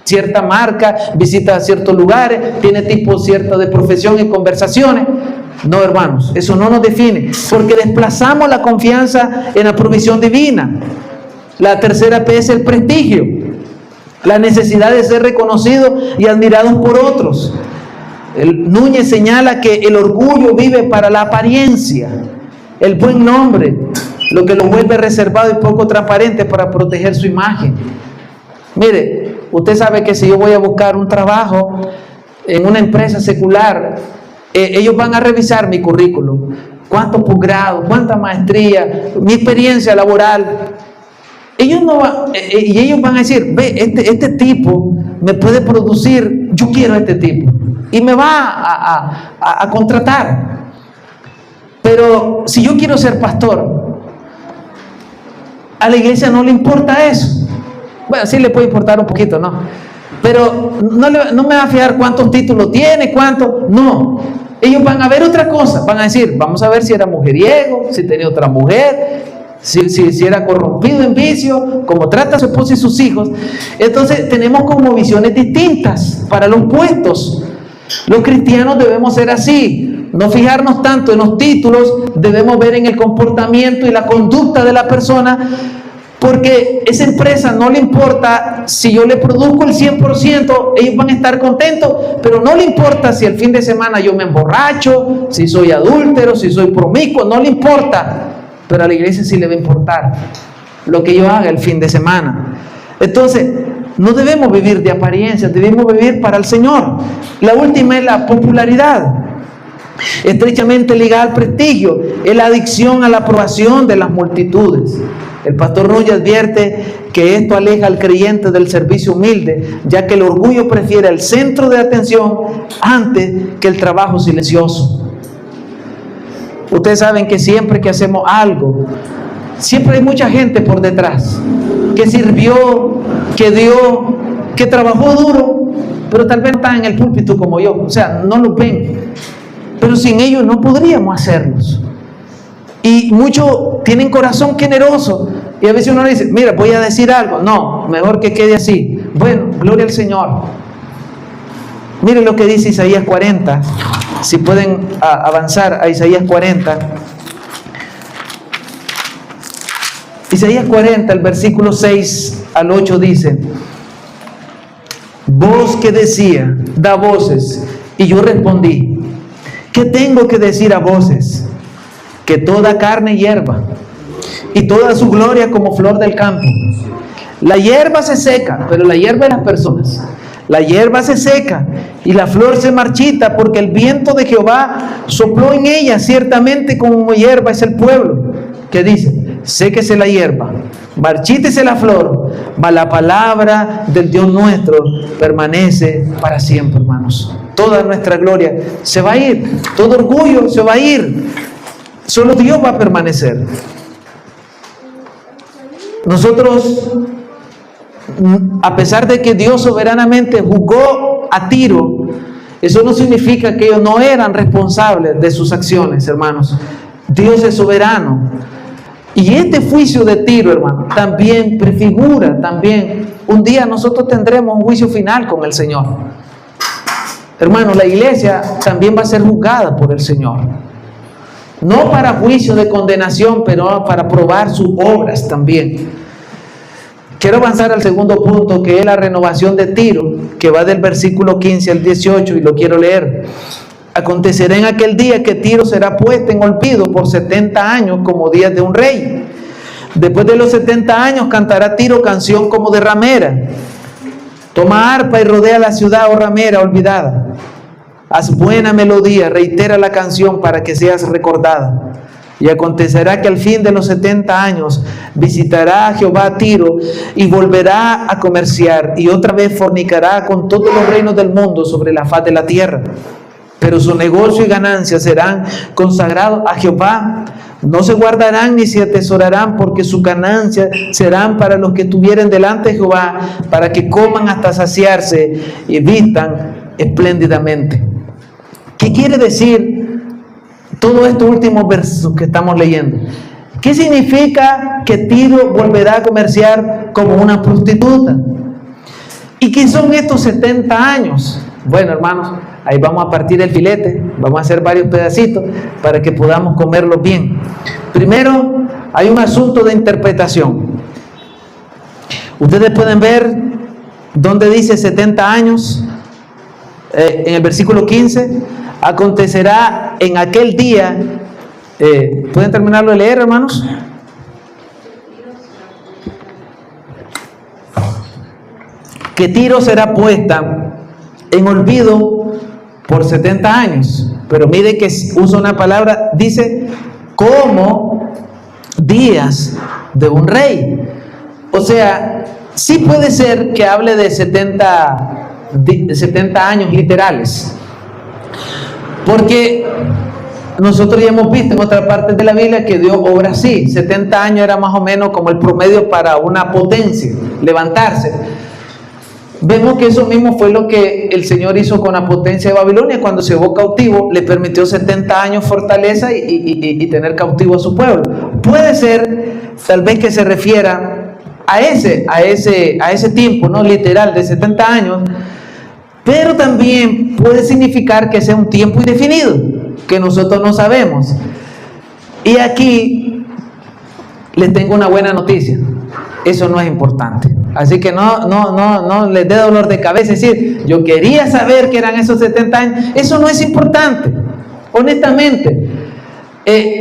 cierta marca, visita ciertos lugares, tiene tipo cierta de profesión y conversaciones. No, hermanos, eso no nos define. Porque desplazamos la confianza en la provisión divina. La tercera P es el prestigio. La necesidad de ser reconocidos y admirados por otros. Núñez señala que el orgullo vive para la apariencia, el buen nombre, lo que lo vuelve reservado y poco transparente para proteger su imagen. Mire, usted sabe que si yo voy a buscar un trabajo en una empresa secular, ellos van a revisar mi currículum, cuántos posgrados, cuánta maestría, mi experiencia laboral. Ellos van a decir, ve, este tipo me puede producir, yo quiero este tipo, y me va a contratar. Pero si yo quiero ser pastor, a la iglesia no le importa eso. Bueno, sí le puede importar un poquito, ¿no? Pero no me va a fijar cuántos títulos tiene, no. Ellos van a ver otra cosa, van a decir, vamos a ver si era mujeriego, si tenía otra mujer, si era corrompido en vicio, cómo trata a su esposa y sus hijos. Entonces tenemos como visiones distintas para los puestos. Los cristianos debemos ser así, no fijarnos tanto en los títulos, debemos ver en el comportamiento y la conducta de la persona, porque esa empresa no le importa si yo le produzco el 100%, ellos van a estar contentos, pero no le importa si el fin de semana yo me emborracho, si soy adúltero, si soy promiscuo, no le importa. Pero a la iglesia sí le va a importar lo que yo haga el fin de semana. Entonces, no debemos vivir de apariencias, debemos vivir para el Señor. La última es la popularidad, estrechamente ligada al prestigio, es la adicción a la aprobación de las multitudes. El pastor Núñez advierte que esto aleja al creyente del servicio humilde, ya que el orgullo prefiere el centro de atención antes que el trabajo silencioso. Ustedes saben que siempre que hacemos algo, siempre hay mucha gente por detrás, que sirvió, que dio, que trabajó duro, pero tal vez no están en el púlpito como yo, o sea, no lo ven, pero sin ellos no podríamos hacerlos. Y muchos tienen corazón generoso, y a veces uno le dice, mira, voy a decir algo, no, mejor que quede así. Bueno, gloria al Señor. Miren lo que dice Isaías 40, si pueden avanzar a Isaías 40. Isaías 40, el versículo 6 al 8 dice, voz que decía, da voces, y yo respondí, ¿qué tengo que decir a voces? Que toda carne hierba, y toda su gloria como flor del campo. La hierba se seca, pero la hierba de las personas. La hierba se seca y la flor se marchita, porque el viento de Jehová sopló en ella. Ciertamente como hierba es el pueblo. Que dice, séquese la hierba, marchítese la flor, mas la palabra del Dios nuestro permanece para siempre, hermanos. Toda nuestra gloria se va a ir, todo orgullo se va a ir, solo Dios va a permanecer. Nosotros, a pesar de que Dios soberanamente juzgó a Tiro, eso no significa que ellos no eran responsables de sus acciones, hermanos. Dios es soberano. Y este juicio de Tiro, hermano, también prefigura, un día nosotros tendremos un juicio final con el Señor. hermano, la iglesia también va a ser juzgada por el Señor. No para juicio de condenación, pero para probar sus obras también. Quiero avanzar al segundo punto, que es la renovación de Tiro, que va del versículo 15 al 18, y lo quiero leer. Acontecerá en aquel día que Tiro será puesta en olvido por 70 años como días de un rey. Después de los 70 años cantará Tiro canción como de ramera. Toma arpa y rodea la ciudad, oh ramera olvidada. Haz buena melodía, reitera la canción para que seas recordada. Y acontecerá que al fin de los 70 años visitará a Jehová a Tiro y volverá a comerciar, y otra vez fornicará con todos los reinos del mundo sobre la faz de la tierra. Pero su negocio y ganancia serán consagrados a Jehová. No se guardarán ni se atesorarán, porque su ganancia serán para los que estuvieren delante de Jehová, para que coman hasta saciarse y vistan espléndidamente. ¿Qué quiere decir todos estos últimos versos que estamos leyendo? ¿Qué significa que Tiro volverá a comerciar como una prostituta? ¿Y qué son estos 70 años? Bueno, hermanos, ahí vamos a partir el filete, vamos a hacer varios pedacitos para que podamos comerlos bien. Primero, hay un asunto de interpretación. Ustedes pueden ver donde dice 70 años, en el versículo 15, acontecerá en aquel día, ¿pueden terminarlo de leer, hermanos? Que Tiro será puesta en olvido por 70 años. Pero mire que usa una palabra, dice, como días de un rey. O sea, sí puede ser que hable de 70 años literales. Porque nosotros ya hemos visto en otras partes de la Biblia que Dios obra así. 70 años era más o menos como el promedio para una potencia, levantarse. Vemos que eso mismo fue lo que el Señor hizo con la potencia de Babilonia. Cuando se llevó cautivo, le permitió 70 años fortaleza y tener cautivo a su pueblo. Puede ser, tal vez, que se refiera a ese tiempo, no literal, de 70 años, pero también puede significar que sea un tiempo indefinido, que nosotros no sabemos. Y aquí les tengo una buena noticia: eso no es importante. Así que no les dé dolor de cabeza decir, yo quería saber que eran esos 70 años. Eso no es importante, honestamente.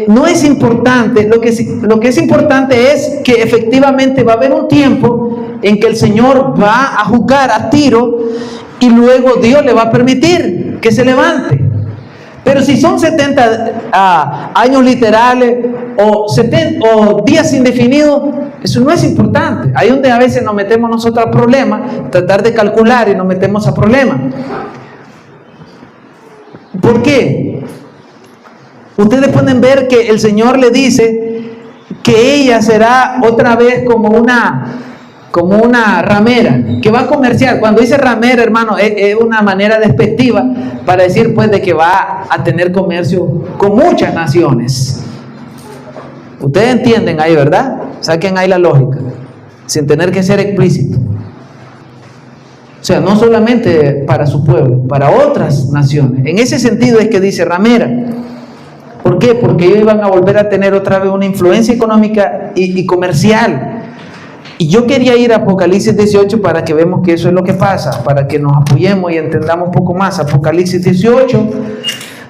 No es importante. Lo que es importante es que efectivamente va a haber un tiempo en que el Señor va a juzgar a Tiro, y luego Dios le va a permitir que se levante. Pero si son 70 años literales o días indefinidos, eso no es importante. Ahí donde a veces nos metemos nosotros a problemas, tratar de calcular, y nos metemos a problemas. ¿Por qué? Ustedes pueden ver que el Señor le dice que ella será otra vez como una ramera, que va a comerciar. Cuando dice ramera, hermano, es una manera despectiva para decir, pues, de que va a tener comercio con muchas naciones. Ustedes entienden ahí, ¿verdad? Saquen ahí la lógica, sin tener que ser explícito. O sea, no solamente para su pueblo, para otras naciones. En ese sentido es que dice ramera. ¿Por qué? Porque ellos iban a volver a tener otra vez una influencia económica y comercial. Y yo quería ir a Apocalipsis 18 para que vemos que eso es lo que pasa, para que nos apoyemos y entendamos un poco más. Apocalipsis 18,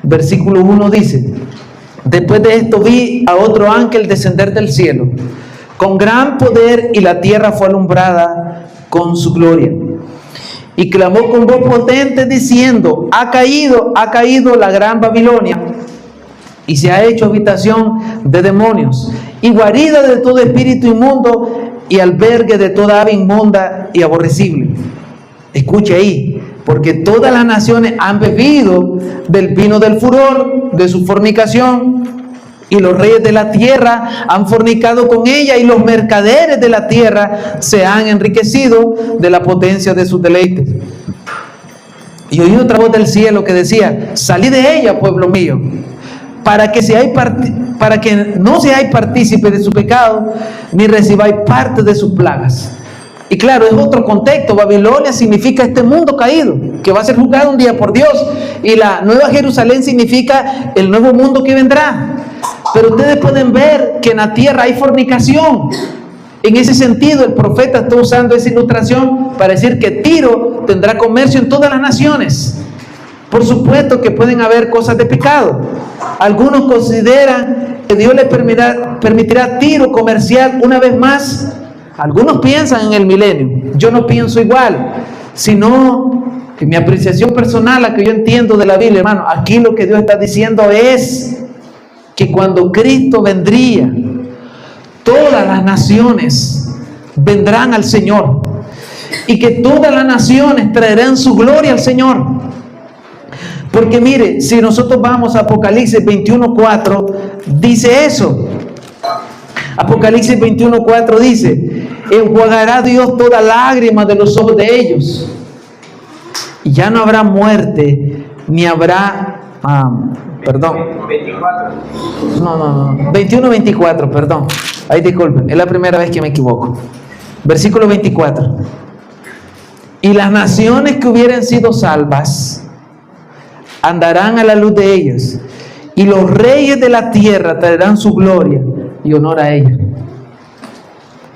versículo 1 dice: después de esto vi a otro ángel descender del cielo con gran poder, y la tierra fue alumbrada con su gloria. Y clamó con voz potente diciendo: ha caído la gran Babilonia, y se ha hecho habitación de demonios, y guarida de todo espíritu inmundo, y albergue de toda ave inmunda y aborrecible. Escuche ahí: porque todas las naciones han bebido del vino del furor de su fornicación, y los reyes de la tierra han fornicado con ella, y los mercaderes de la tierra se han enriquecido de la potencia de sus deleites. Y oí otra voz del cielo que decía: salid de ella, pueblo mío, para que no seáis partícipes de su pecado, ni recibáis parte de sus plagas. Y claro, es otro contexto. Babilonia significa este mundo caído, que va a ser juzgado un día por Dios. Y la Nueva Jerusalén significa el nuevo mundo que vendrá. Pero ustedes pueden ver que en la tierra hay fornicación. En ese sentido, el profeta está usando esa ilustración para decir que Tiro tendrá comercio en todas las naciones. Por supuesto que pueden haber cosas de pecado. Algunos consideran que Dios le permitirá a Tiro comercial una vez más. Algunos piensan en el milenio. Yo no pienso igual, sino que mi apreciación personal, la que yo entiendo de la Biblia, hermano, aquí lo que Dios está diciendo es que cuando Cristo vendría, todas las naciones vendrán al Señor, y que todas las naciones traerán su gloria al Señor. Porque mire, si nosotros vamos a Apocalipsis 21:4, dice eso. Apocalipsis 21:4 dice: enjuagará Dios toda lágrima de los ojos de ellos, y ya no habrá muerte, ni habrá 21:24, perdón. Ahí disculpen, es la primera vez que me equivoco. Versículo 24. Y las naciones que hubieren sido salvas andarán a la luz de ellas, y los reyes de la tierra traerán su gloria y honor a ella.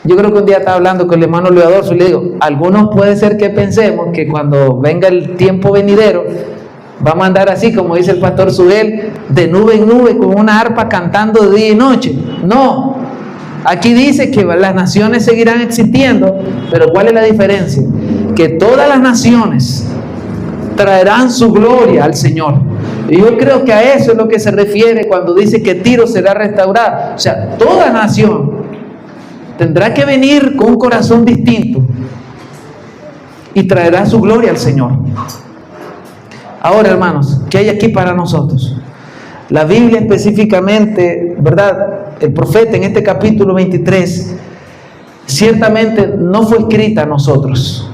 Yo creo que un día estaba hablando con el hermano Luis Adolfo y le digo, algunos puede ser que pensemos que cuando venga el tiempo venidero vamos a andar así, como dice el pastor Suel, de nube en nube con una arpa cantando de día y noche. No, aquí dice que las naciones seguirán existiendo, pero ¿cuál es la diferencia? Que todas las naciones traerán su gloria al Señor. Y yo creo que a eso es lo que se refiere cuando dice que Tiro será restaurado. O sea, toda nación tendrá que venir con un corazón distinto y traerá su gloria al Señor. Ahora, hermanos, ¿qué hay aquí para nosotros? La Biblia específicamente, ¿verdad? El profeta en este capítulo 23 ciertamente no fue escrita a nosotros,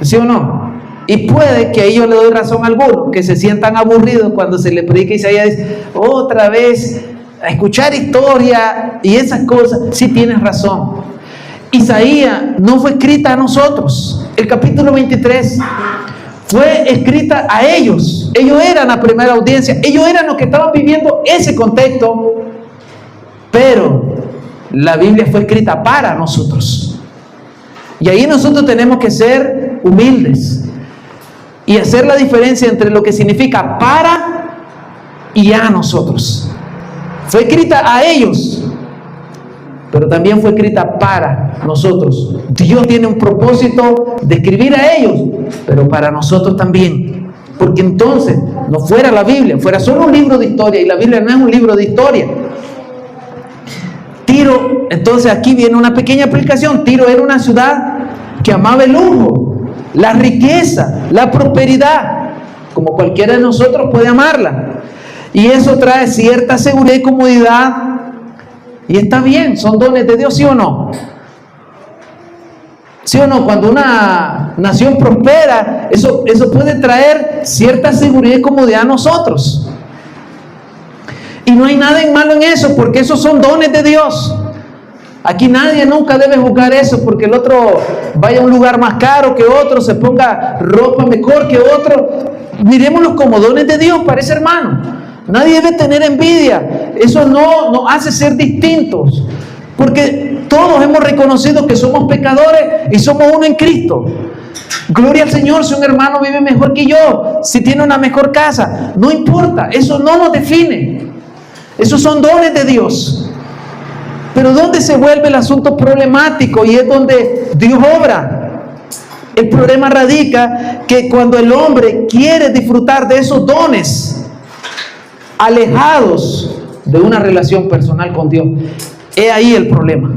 ¿sí o no? Y puede que ahí yo le doy razón a algunos que se sientan aburridos cuando se le predica Isaías, otra vez a escuchar historia y esas cosas. Sí, tienes razón. Isaías no fue escrita a nosotros. El capítulo 23 fue escrita a ellos. Ellos eran la primera audiencia. Ellos eran los que estaban viviendo ese contexto. Pero la Biblia fue escrita para nosotros. Y ahí nosotros tenemos que ser humildes y hacer la diferencia entre lo que significa para y a nosotros. Fue escrita a ellos, pero también fue escrita para nosotros. Dios tiene un propósito de escribir a ellos, pero para nosotros también. Porque entonces no fuera la Biblia, fuera solo un libro de historia, y la Biblia no es un libro de historia. Tiro, entonces aquí viene una pequeña aplicación. Tiro era una ciudad que amaba el lujo, la riqueza, la prosperidad, como cualquiera de nosotros puede amarla. Y eso trae cierta seguridad y comodidad. Y está bien, son dones de Dios, ¿sí o no? ¿Sí o no? Cuando una nación prospera, eso puede traer cierta seguridad y comodidad a nosotros. Y no hay nada malo en eso, porque esos son dones de Dios. Aquí nadie nunca debe juzgar eso porque el otro vaya a un lugar más caro que otro, se ponga ropa mejor que otro. Miremoslos como dones de Dios para ese hermano. Nadie debe tener envidia. Eso no nos hace ser distintos, porque todos hemos reconocido que somos pecadores y somos uno en Cristo. Gloria al Señor si un hermano vive mejor que yo, si tiene una mejor casa, no importa, eso no nos define. Esos son dones de Dios. Pero ¿dónde se vuelve el asunto problemático? Y es donde Dios obra. El problema radica que cuando el hombre quiere disfrutar de esos dones, alejados de una relación personal con Dios, es ahí el problema.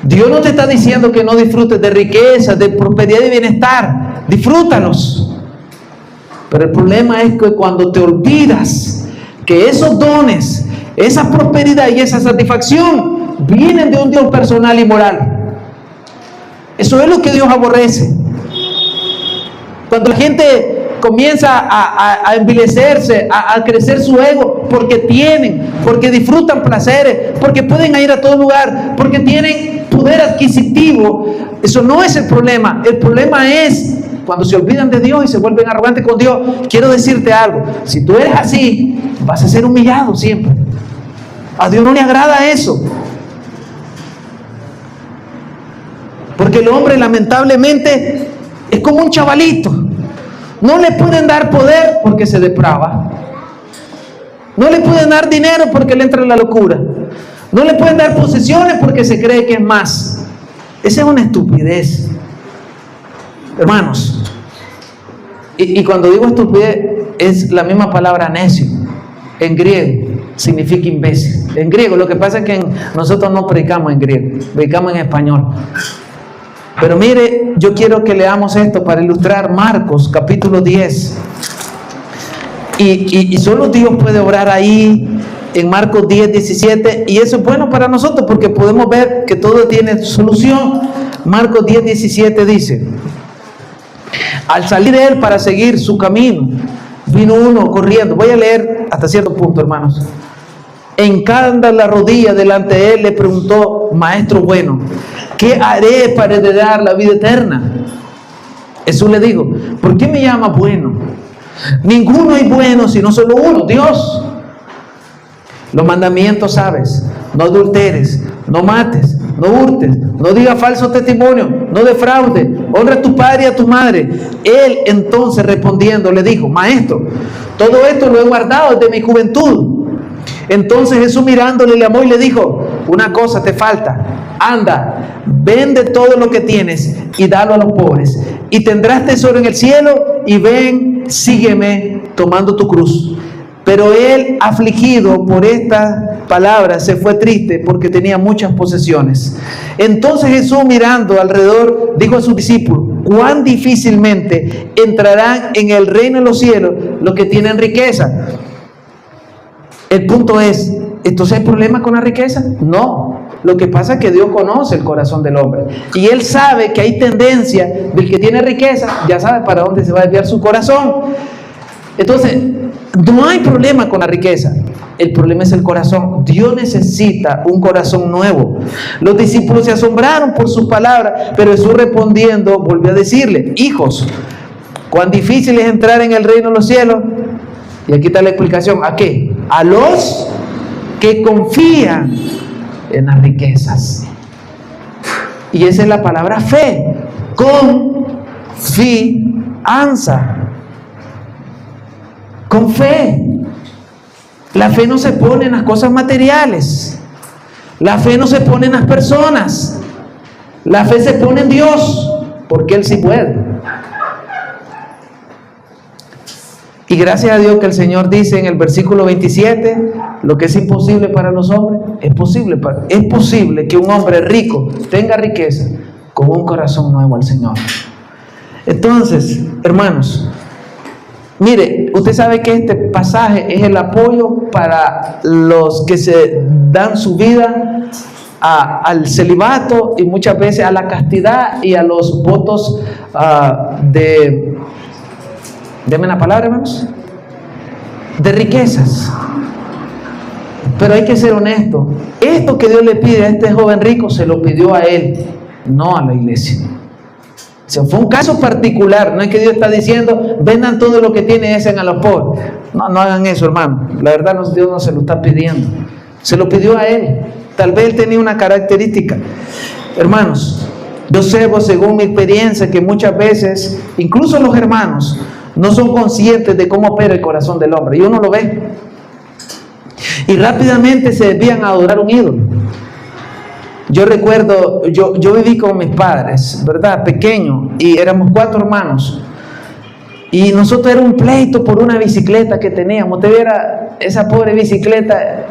Dios no te está diciendo que no disfrutes de riqueza, de prosperidad y bienestar. Disfrútalos. Pero el problema es que cuando te olvidas que esos dones, esa prosperidad y esa satisfacción vienen de un Dios personal y moral. Eso es lo que Dios aborrece. Cuando la gente comienza a envilecerse, a crecer su ego, porque disfrutan placeres, porque pueden ir a todo lugar, porque tienen poder adquisitivo, eso no es el problema. El problema es cuando se olvidan de Dios y se vuelven arrogantes con Dios. Quiero decirte algo, si tú eres así, vas a ser humillado siempre. A Dios no le agrada eso. Porque el hombre lamentablemente es como un chavalito. No le pueden dar poder porque se deprava. No le pueden dar dinero porque le entra la locura. No le pueden dar posesiones porque se cree que es más. Esa es una estupidez, hermanos. Y cuando digo estupidez, es la misma palabra necio. En griego significa imbécil. En griego, lo que pasa es que nosotros no predicamos en griego, predicamos en español. Pero mire, yo quiero que leamos esto para ilustrar Marcos capítulo 10. Y solo Dios puede obrar ahí en Marcos 10, 17. Y eso es bueno para nosotros porque podemos ver que todo tiene solución. Marcos 10, 17 dice: al salir de él para seguir su camino, vino uno corriendo. Voy a leer hasta cierto punto, hermanos. Hincando la rodilla delante de él, le preguntó: maestro bueno, ¿qué haré para heredar la vida eterna? Jesús le dijo: ¿por qué me llamas bueno? Ninguno es bueno sino solo uno, Dios. Los mandamientos sabes: no adulteres, no mates, no hurtes, no digas falso testimonio, no defraudes, honra a tu padre y a tu madre. Él entonces respondiendo le dijo: maestro, todo esto lo he guardado desde mi juventud. Entonces Jesús mirándole le amó y le dijo: una cosa te falta, anda, vende todo lo que tienes y dalo a los pobres, y tendrás tesoro en el cielo, y ven, sígueme tomando tu cruz. Pero él, afligido por estas palabras, se fue triste porque tenía muchas posesiones. Entonces Jesús, mirando alrededor, dijo a sus discípulos: cuán difícilmente entrarán en el reino de los cielos los que tienen riqueza. El punto es, ¿entonces hay problema con la riqueza? No. Lo que pasa es que Dios conoce el corazón del hombre. Y Él sabe que hay tendencia del que tiene riqueza, ya sabe para dónde se va a desviar su corazón. Entonces, no hay problema con la riqueza. El problema es el corazón. Dios necesita un corazón nuevo. Los discípulos se asombraron por sus palabras, pero Jesús respondiendo volvió a decirle: hijos, cuán difícil es entrar en el reino de los cielos. Y aquí está la explicación. ¿A qué? A los que confían en las riquezas. Y esa es la palabra fe. Confianza. Con fe. La fe no se pone en las cosas materiales. La fe no se pone en las personas. La fe se pone en Dios, porque Él sí puede. Y gracias a Dios que el Señor dice en el versículo 27, lo que es imposible para los hombres, es posible que un hombre rico tenga riqueza con un corazón nuevo al Señor. Entonces, hermanos, mire, usted sabe que este pasaje es el apoyo para los que se dan su vida al celibato y muchas veces a la castidad y a los votos deme la palabra, hermanos, de riquezas. Pero hay que ser honesto. Esto que Dios le pide a este joven rico, se lo pidió a él, no a la iglesia. O sea, fue un caso particular. No es que Dios está diciendo: vendan todo lo que tienen y den a los pobres. No hagan eso, hermano. La verdad, Dios no se lo está pidiendo. Se lo pidió a él. Tal vez él tenía una característica. Hermanos, yo sé, según mi experiencia, que muchas veces, incluso los hermanos, no son conscientes de cómo opera el corazón del hombre. Y uno lo ve. Y rápidamente se desvían a adorar un ídolo. Yo recuerdo, yo viví con mis padres, ¿verdad? Pequeño. Y éramos 4 hermanos. Y nosotros era un pleito por una bicicleta que teníamos. Usted viera esa pobre bicicleta,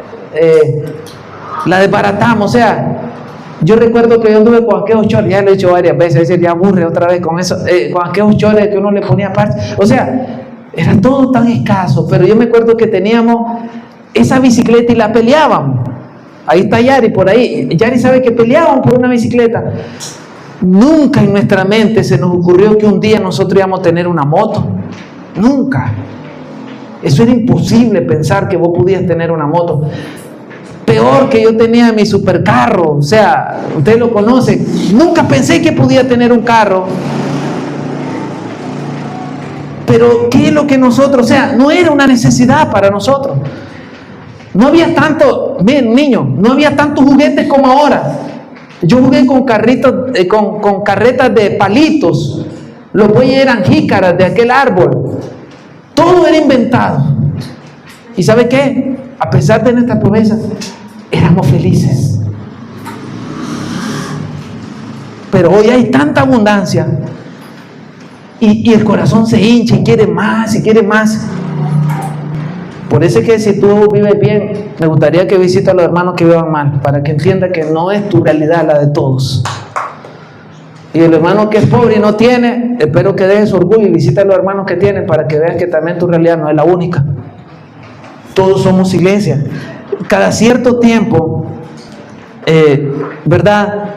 la desbaratamos. O sea, yo recuerdo que yo anduve con aquellos chores, ya lo he dicho varias veces, a veces ya aburre otra vez con eso, con aquellos chores que uno le ponía aparte. O sea, era todo tan escaso, pero yo me acuerdo que teníamos esa bicicleta y la peleábamos. Ahí está Yari, por ahí. Yari sabe que peleábamos por una bicicleta. Nunca en nuestra mente se nos ocurrió que un día nosotros íbamos a tener una moto. Nunca. Eso era imposible pensar que vos podías tener una moto. peor que yo tenía mi supercarro. O sea, ustedes lo conocen. Nunca pensé que podía tener un carro. Pero ¿qué es lo que nosotros? O sea, no era una necesidad para nosotros. No había tanto, miren, niños, no había tantos juguetes como ahora. Yo jugué con carritos, con carretas de palitos. Los bueyes eran jícaras de aquel árbol. Todo era inventado. ¿Y sabe qué? A pesar de nuestra pobreza, éramos felices. Pero hoy hay tanta abundancia y el corazón se hincha y quiere más y quiere más. Por eso es que si tú vives bien, me gustaría que visites a los hermanos que vivan mal, para que entienda que no es tu realidad la de todos. Y el hermano que es pobre y no tiene, espero que deje su orgullo y visita a los hermanos que tienen, para que vean que también tu realidad no es la única. Todos somos iglesia. Cada cierto tiempo, ¿verdad?,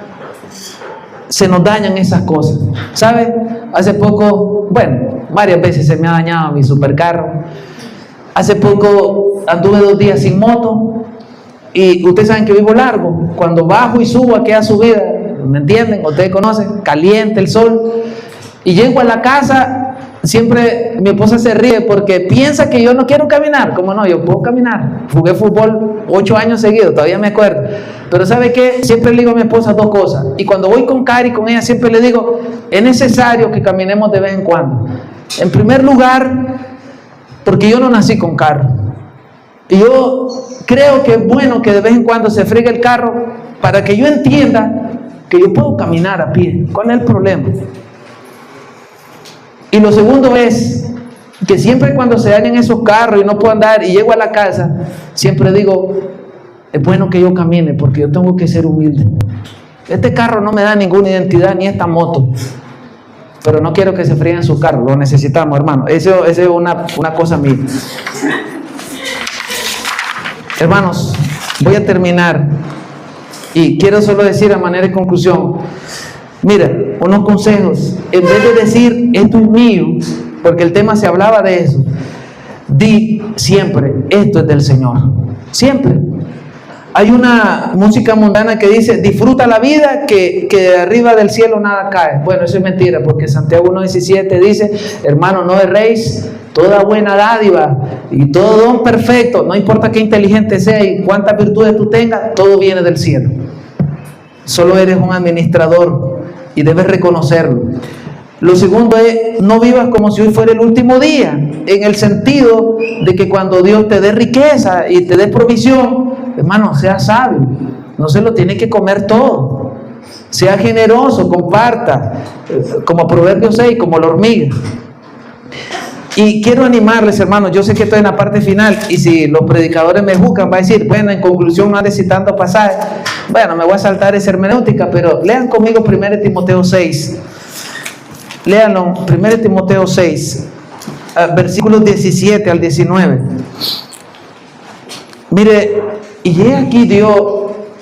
se nos dañan esas cosas. ¿Sabe? Hace poco, bueno, varias veces se me ha dañado mi supercarro. Hace poco anduve 2 días sin moto. Y ustedes saben que vivo largo. Cuando bajo y subo aquí a subida, ¿me entienden? Ustedes conocen, caliente el sol. Y llego a la casa, siempre mi esposa se ríe porque piensa que yo no quiero caminar. ¿Cómo no? Yo puedo caminar. Jugué fútbol 8 años seguidos, todavía me acuerdo. Pero ¿sabe qué? Siempre le digo a mi esposa 2 cosas. Y cuando voy con Cari, con ella, siempre le digo, es necesario que caminemos de vez en cuando. En primer lugar, porque yo no nací con carro. Y yo creo que es bueno que de vez en cuando se friegue el carro para que yo entienda que yo puedo caminar a pie. ¿Cuál es el problema? Y lo segundo es que siempre cuando se dañan esos carros y no puedo andar y llego a la casa, siempre digo, es bueno que yo camine porque yo tengo que ser humilde. Este carro no me da ninguna identidad, ni esta moto. Pero no quiero que se frieguen sus carros, lo necesitamos, hermano. Eso es una cosa mía. Hermanos, voy a terminar y quiero solo decir a manera de conclusión, mira, unos consejos. En vez de decir esto es mío, porque el tema se hablaba de eso, di siempre esto es del Señor, siempre. Hay una música mundana que dice disfruta la vida, que de arriba del cielo nada cae. Bueno, eso es mentira, porque Santiago 1:17 dice, hermano, no erréis, toda buena dádiva y todo don perfecto, no importa qué inteligente sea y cuántas virtudes tú tengas, todo viene del cielo. Solo eres un administrador y debes reconocerlo. Lo segundo es, no vivas como si hoy fuera el último día, en el sentido de que cuando Dios te dé riqueza y te dé provisión, hermano, sea sabio, no se lo tiene que comer todo. Sea generoso, comparta, como Proverbios 6, como la hormiga. Y quiero animarles, hermanos, yo sé que estoy en la parte final y si los predicadores me juzgan, va a decir, bueno, en conclusión no ande citando pasajes. Bueno, me voy a saltar esa hermenéutica, pero lean conmigo 1 Timoteo 6. Léanlo, 1 Timoteo 6, versículos 17 al 19. Mire, y he aquí Dios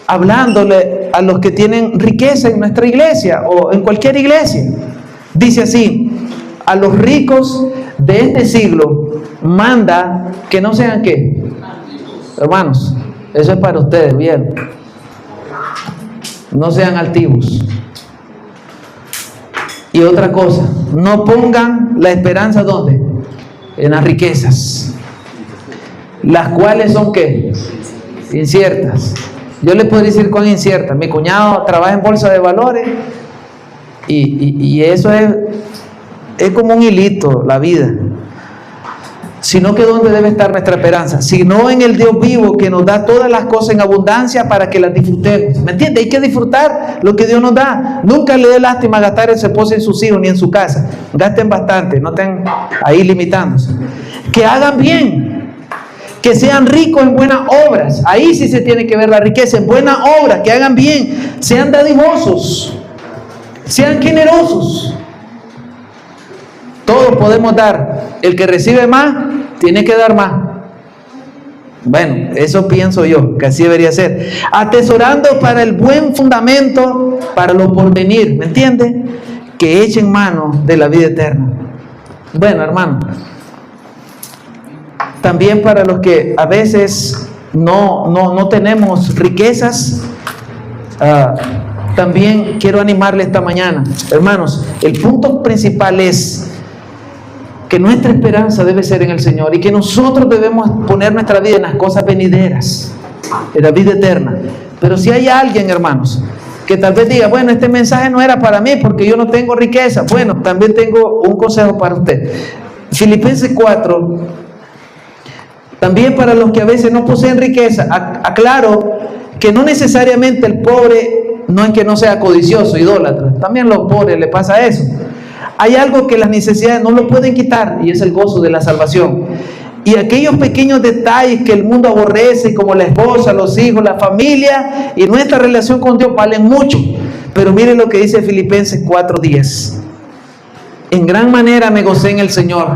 hablándole a los que tienen riqueza en nuestra iglesia o en cualquier iglesia. Dice así, a los ricos de este siglo manda que no sean ¿qué? Hermanos, eso es para ustedes, bien. No sean altivos. Y otra cosa, no pongan la esperanza ¿dónde? En las riquezas, las cuales son ¿qué? Inciertas. Yo les puedo decir cuán inciertas. Mi cuñado trabaja en bolsa de valores y eso es como un hilito la vida. Sino que ¿dónde debe estar nuestra esperanza? Sino en el Dios vivo que nos da todas las cosas en abundancia para que las disfrutemos. ¿Me entiendes? Hay que disfrutar lo que Dios nos da. Nunca le dé lástima gastar en su esposa, en sus hijos, ni en su casa. Gasten bastante, no estén ahí limitándose. Que hagan bien, que sean ricos en buenas obras. Ahí sí se tiene que ver la riqueza, en buenas obras, que hagan bien, sean dadivosos, sean generosos. Todos podemos dar. El que recibe más, tiene que dar más. Bueno, eso pienso yo, que así debería ser. Atesorando para el buen fundamento, para lo porvenir, ¿me entiende? Que echen mano de la vida eterna. Bueno, hermano, también para los que a veces no tenemos riquezas, también quiero animarle esta mañana, hermanos, el punto principal es que nuestra esperanza debe ser en el Señor y que nosotros debemos poner nuestra vida en las cosas venideras, en la vida eterna. Pero si hay alguien, hermanos, que tal vez diga, bueno, este mensaje no era para mí porque yo no tengo riqueza, bueno, también tengo un consejo para usted. Filipenses 4, también para los que a veces no poseen riqueza, aclaro que no necesariamente el pobre no es que no sea codicioso, idólatra, también a los pobres le pasa eso. Hay algo que las necesidades no lo pueden quitar y es el gozo de la salvación. Y aquellos pequeños detalles que el mundo aborrece, como la esposa, los hijos, la familia y nuestra relación con Dios, valen mucho. Pero miren lo que dice Filipenses 4:10. En gran manera me gocé en el Señor,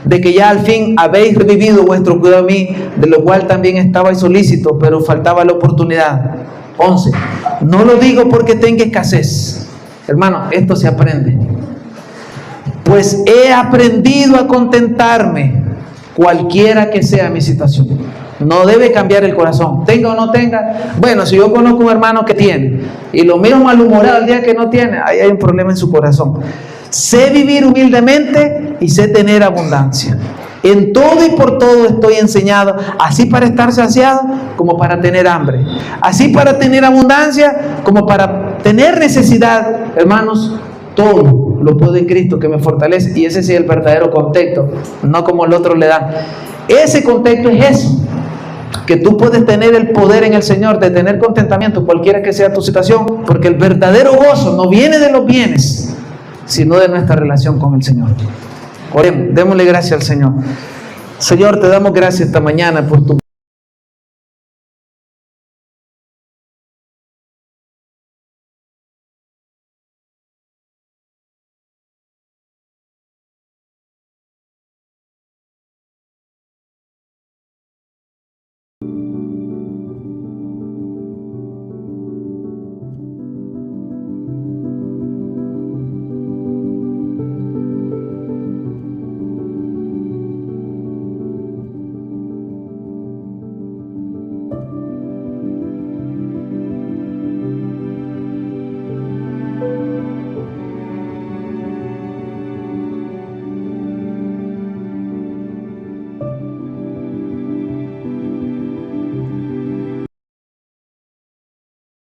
de que ya al fin habéis revivido vuestro cuidado a mí, de lo cual también estabais solícito, pero faltaba la oportunidad. 11. No lo digo porque tenga escasez. Hermano, esto se aprende. Pues he aprendido a contentarme, cualquiera que sea mi situación. No debe cambiar el corazón, tenga o no tenga. Bueno, si yo conozco un hermano que tiene y lo miro malhumorado el día que no tiene, ahí hay un problema en su corazón. Sé vivir humildemente y sé tener abundancia. En todo y por todo estoy enseñado, así para estar saciado como para tener hambre, así para tener abundancia como para tener necesidad. Hermanos, todo lo puedo en Cristo que me fortalece. Y ese sí es el verdadero contexto, no como el otro le da. Ese contexto es eso, que tú puedes tener el poder en el Señor de tener contentamiento cualquiera que sea tu situación, porque el verdadero gozo no viene de los bienes, sino de nuestra relación con el Señor. Oremos, démosle gracias al Señor. Señor, te damos gracias esta mañana por tu